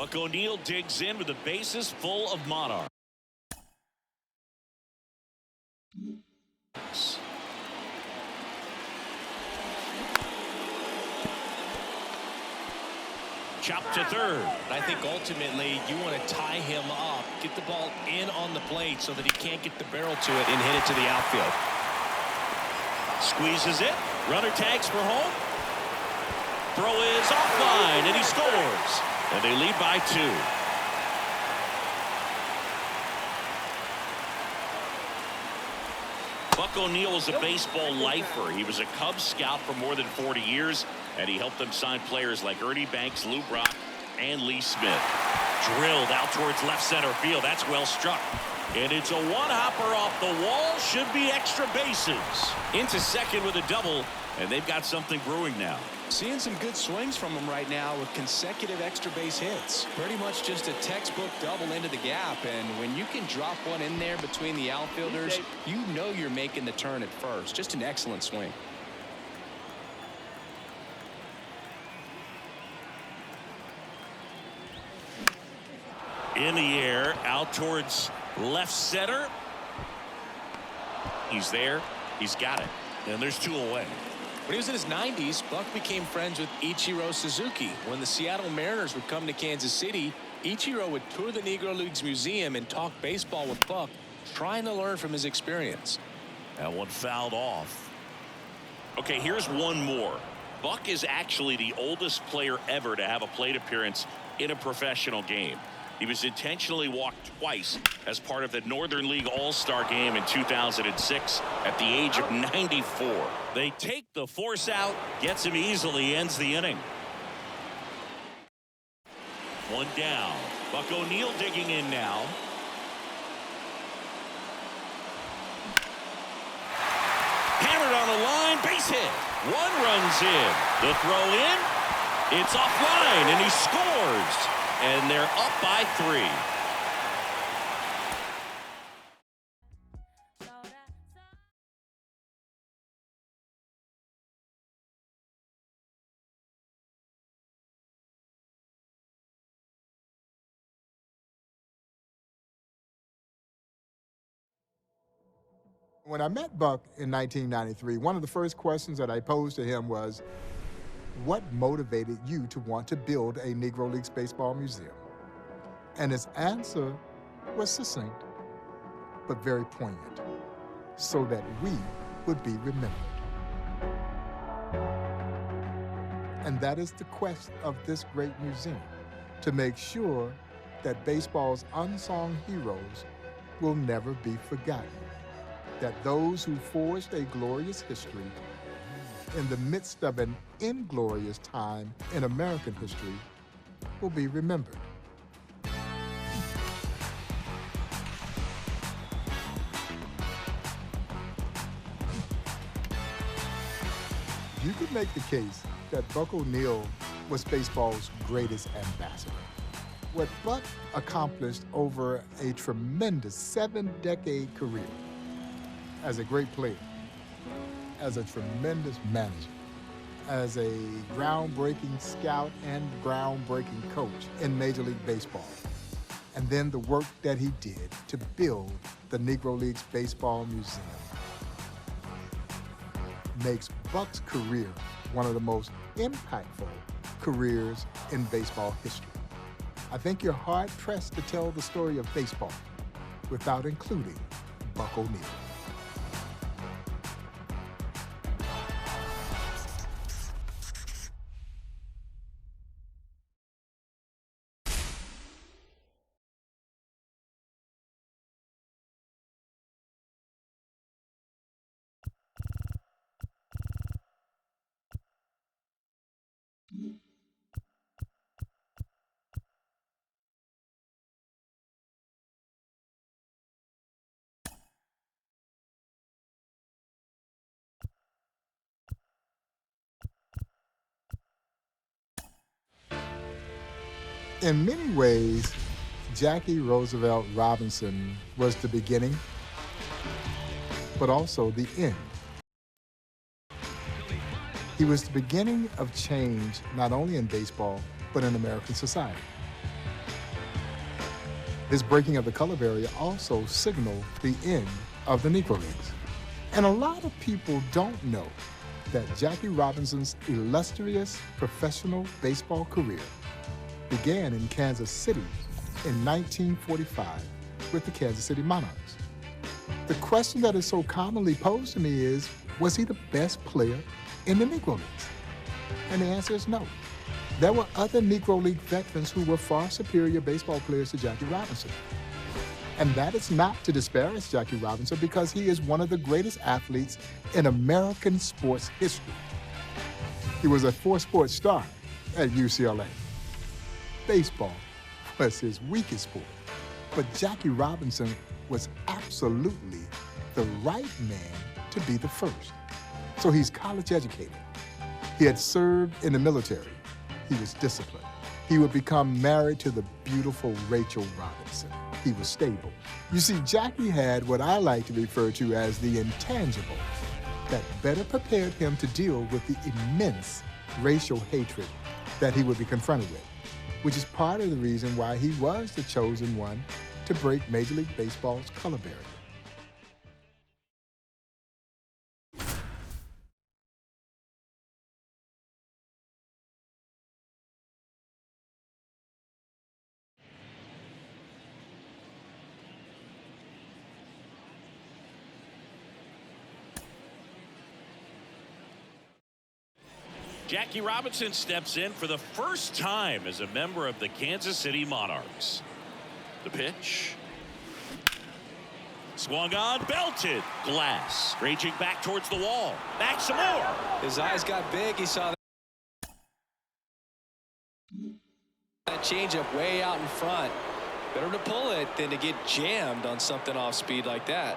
Buck O'Neil digs in with the bases full of Monarchs. Chop to third. I think ultimately you want to tie him up, get the ball in on the plate so that he can't get the barrel to it and hit it to the outfield. Squeezes it. Runner tags for home. Throw is offline, and he scores. And they lead by 2. Buck O'Neil was a baseball lifer. He was a Cubs scout for more than 40 years, and he helped them sign players like Ernie Banks, Lou Brock, and Lee Smith. Drilled out towards left center field. That's well struck. And it's a one-hopper off the wall. Should be extra bases. Into second with a double, and they've got something brewing now. Seeing some good swings from him right now with consecutive extra base hits. Pretty much just a textbook double into the gap, and when you can drop one in there between the outfielders, you know you're making the turn at first. Just an excellent swing. In the air, out towards left center. He's there. He's got it. And there's 2 away. When he was in his 90s, Buck became friends with Ichiro Suzuki. When the Seattle Mariners would come to Kansas City, Ichiro would tour the Negro Leagues Museum and talk baseball with Buck, trying to learn from his experience. That one fouled off. Okay, here's one more. Buck is actually the oldest player ever to have a plate appearance in a professional game. He was intentionally walked twice as part of the Northern League All-Star game in 2006 at the age of 94. They take the force out, gets him easily, ends the inning. 1 down. Buck O'Neil digging in now. Hammered on a line, base hit. 1 runs in. The throw in. It's offline, and he scores. And they're up by 3. When I met Buck in 1993, one of the first questions that I posed to him was, what motivated you to want to build a Negro Leagues Baseball museum? And his answer was succinct, but very poignant, so that we would be remembered. And that is the quest of this great museum, to make sure that baseball's unsung heroes will never be forgotten, that those who forged a glorious history in the midst of an inglorious time in American history will be remembered. You could make the case that Buck O'Neil was baseball's greatest ambassador. What Buck accomplished over a tremendous 7-decade career as a great player, as a tremendous manager, as a groundbreaking scout and groundbreaking coach in Major League Baseball, and then the work that he did to build the Negro Leagues Baseball Museum makes Buck's career one of the most impactful careers in baseball history. I think you're hard-pressed to tell the story of baseball without including Buck O'Neil. In many ways, Jackie Roosevelt Robinson was the beginning, but also the end. He was the beginning of change, not only in baseball, but in American society. This breaking of the color barrier also signaled the end of the Negro Leagues. And a lot of people don't know that Jackie Robinson's illustrious professional baseball career began in Kansas City in 1945 with the Kansas City Monarchs. The question that is so commonly posed to me is, was he the best player in the Negro Leagues? And the answer is no. There were other Negro League veterans who were far superior baseball players to Jackie Robinson. And that is not to disparage Jackie Robinson, because he is one of the greatest athletes in American sports history. He was a four-sport star at UCLA. Baseball was his weakest sport, but Jackie Robinson was absolutely the right man to be the first. So he's college educated. He had served in the military. He was disciplined. He would become married to the beautiful Rachel Robinson. He was stable. You see, Jackie had what I like to refer to as the intangible that better prepared him to deal with the immense racial hatred that he would be confronted with, which is part of the reason why he was the chosen one to break Major League Baseball's color barrier. Jackie Robinson steps in for the first time as a member of the Kansas City Monarchs. The pitch. Swung on, belted. Glass. Raging back towards the wall. Back some more. His eyes got big. He saw that changeup way out in front. Better to pull it than to get jammed on something off speed like that.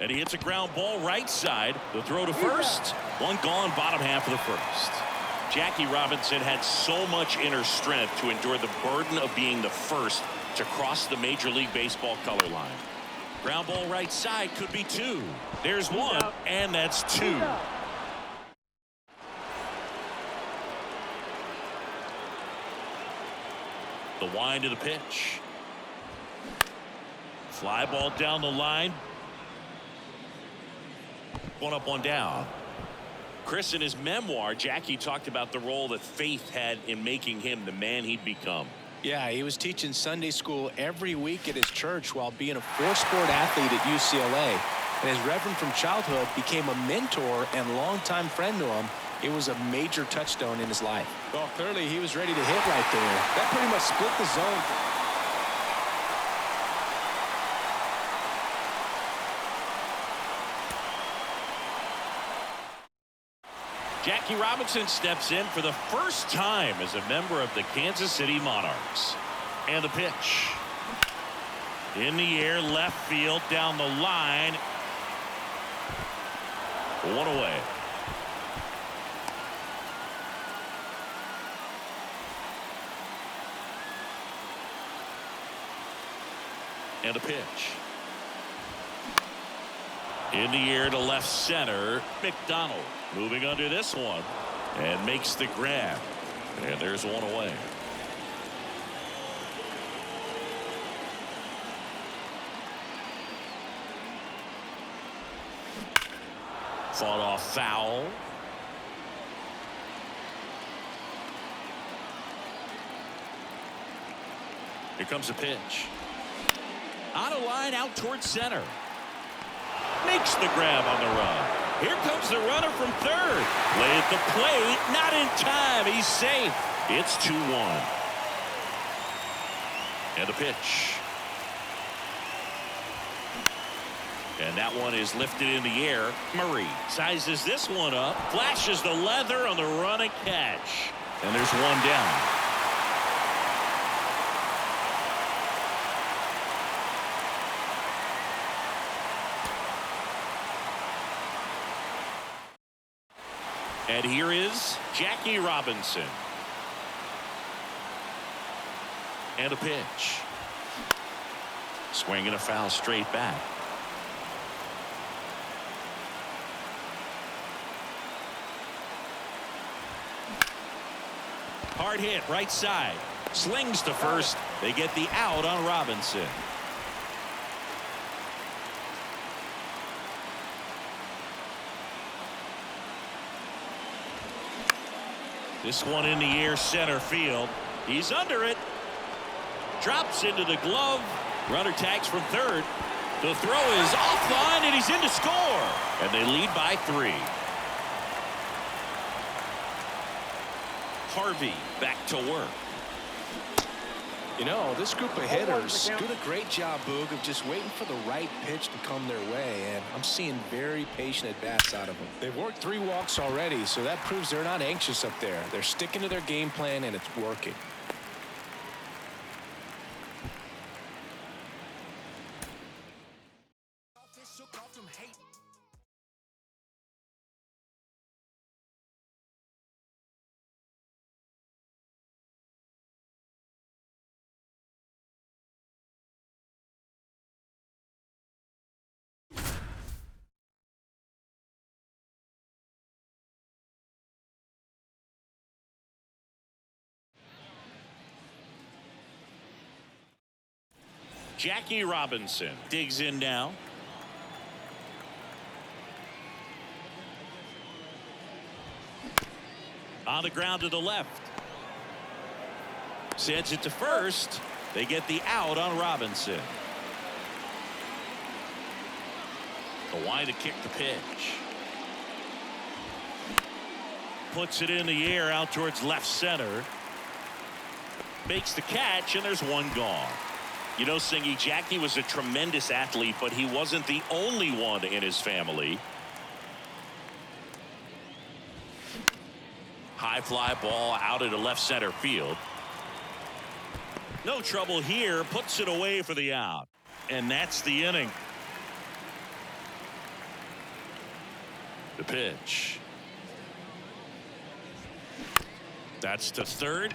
And he hits a ground ball right side. The throw to first. One gone, bottom half of the first. Jackie Robinson had so much inner strength to endure the burden of being the first to cross the Major League Baseball color line. Ground ball right side, could be two. There's one, and that's two. The wind of the pitch. Fly ball down the line. One up, one down. Chris, in his memoir, Jackie talked about the role that faith had in making him the man he'd become. Yeah, he was teaching Sunday school every week at his church while being a four-sport athlete at UCLA. And his reverend from childhood became a mentor and longtime friend to him. It was a major touchstone in his life. Well, clearly he was ready to hit right there. That pretty much split the zone. Jackie Robinson steps in for the first time as a member of the Kansas City Monarchs. And the pitch. In the air, left field, down the line. One away. And a pitch. In the air to left center. McDonald moving under this one and makes the grab. And there's one away. Fought off foul. Here comes the pitch. On a line out towards center. Makes the grab on the run. Here comes the runner from third. Lay at the plate. Not in time. He's safe. It's 2-1. And the pitch. And that one is lifted in the air. Murray sizes this one up. Flashes the leather on the run and catch. And there's one down. And here is Jackie Robinson. And a pitch. Swinging a foul straight back. Hard hit right side. Slings to first. They get the out on Robinson. This one in the air, center field. He's under it. Drops into the glove. Runner tags from third. The throw is offline, and he's in to score. And they lead by 3. Harvey back to work. You know, this group of hitters doing a great job, Boog, of just waiting for the right pitch to come their way, and I'm seeing very patient at-bats out of them. They've worked 3 walks already, so that proves they're not anxious up there. They're sticking to their game plan, and it's working. Jackie Robinson digs in now. On the ground to the left. Sends it to first. They get the out on Robinson. The line to kick the pitch. Puts it in the air out towards left center. Makes the catch, and there's one gone. You know, Singy, Jackie was a tremendous athlete, but he wasn't the only one in his family. High fly ball out into left center field. No trouble here. Puts it away for the out. And that's the inning. The pitch. That's to third.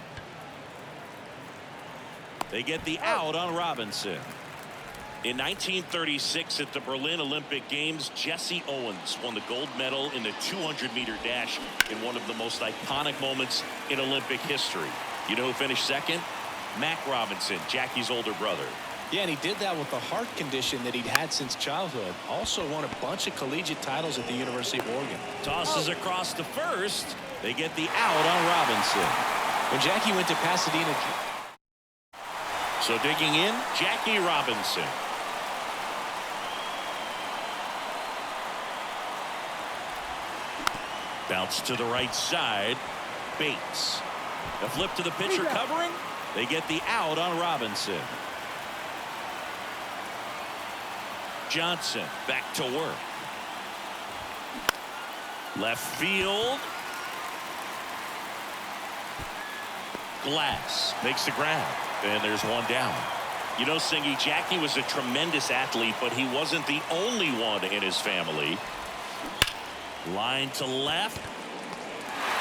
They get the out on Robinson. In 1936 at the Berlin Olympic Games, Jesse Owens won the gold medal in the 200-meter dash in one of the most iconic moments in Olympic history. You know who finished second? Mac Robinson, Jackie's older brother. Yeah, and he did that with a heart condition that he'd had since childhood. Also won a bunch of collegiate titles at the University of Oregon. Tosses across to first. They get the out on Robinson. When Jackie went to Pasadena. So digging in, Jackie Robinson. Bounce to the right side. Bates. A flip to the pitcher covering. They get the out on Robinson. Johnson back to work. Left field. Glass makes the grab. And there's one down. You know, Singy, Jackie was a tremendous athlete, but he wasn't the only one in his family. Line to left.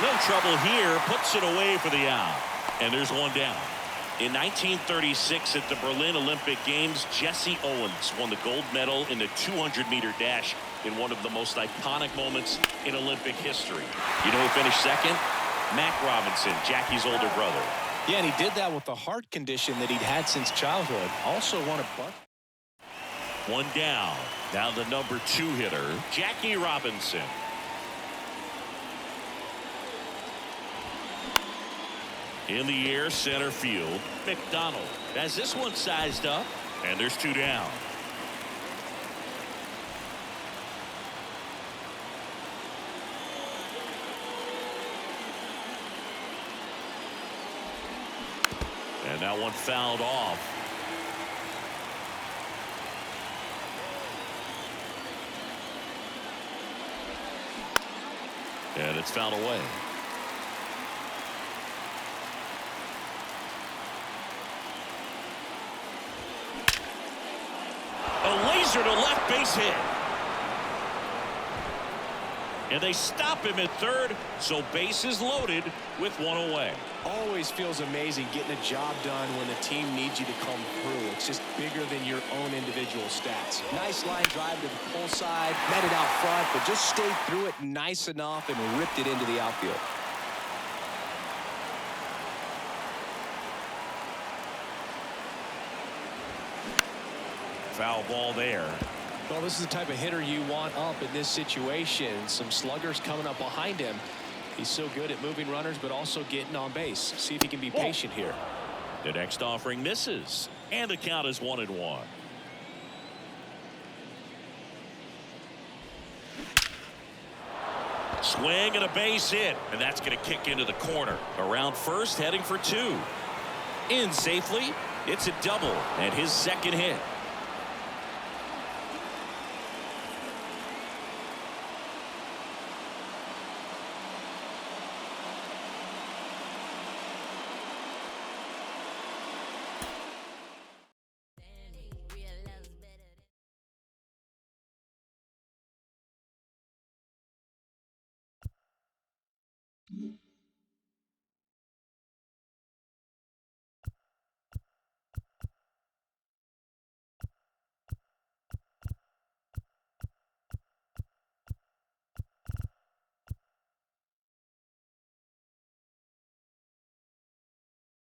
No trouble here. Puts it away for the out. And there's one down. In 1936 at the Berlin Olympic Games, Jesse Owens won the gold medal in the 200-meter dash in one of the most iconic moments in Olympic history. You know who finished second? Mac Robinson, Jackie's older brother. Yeah, and he did that with a heart condition that he'd had since childhood. Also won a bunch. One down. Now the number 2 hitter, Jackie Robinson. In the air, center field. McDonald has this one sized up, and there's 2 down. And that one fouled off. And it's fouled away. A laser to left base hit. And they stop him at third, so base is loaded with one away. Always feels amazing getting a job done when the team needs you to come through. It's just bigger than your own individual stats. Nice line drive to the pull side, met it out front, but just stayed through it nice enough and ripped it into the outfield. foul ball there. Well, this is the type of hitter you want up in this situation. Some sluggers coming up behind him. He's so good at moving runners, but also getting on base. See if he can be patient here. The next offering misses, and the count is 1-1. Swing and a base hit, and that's going to kick into the corner. Around first, heading for 2. In safely. It's a double and his second hit.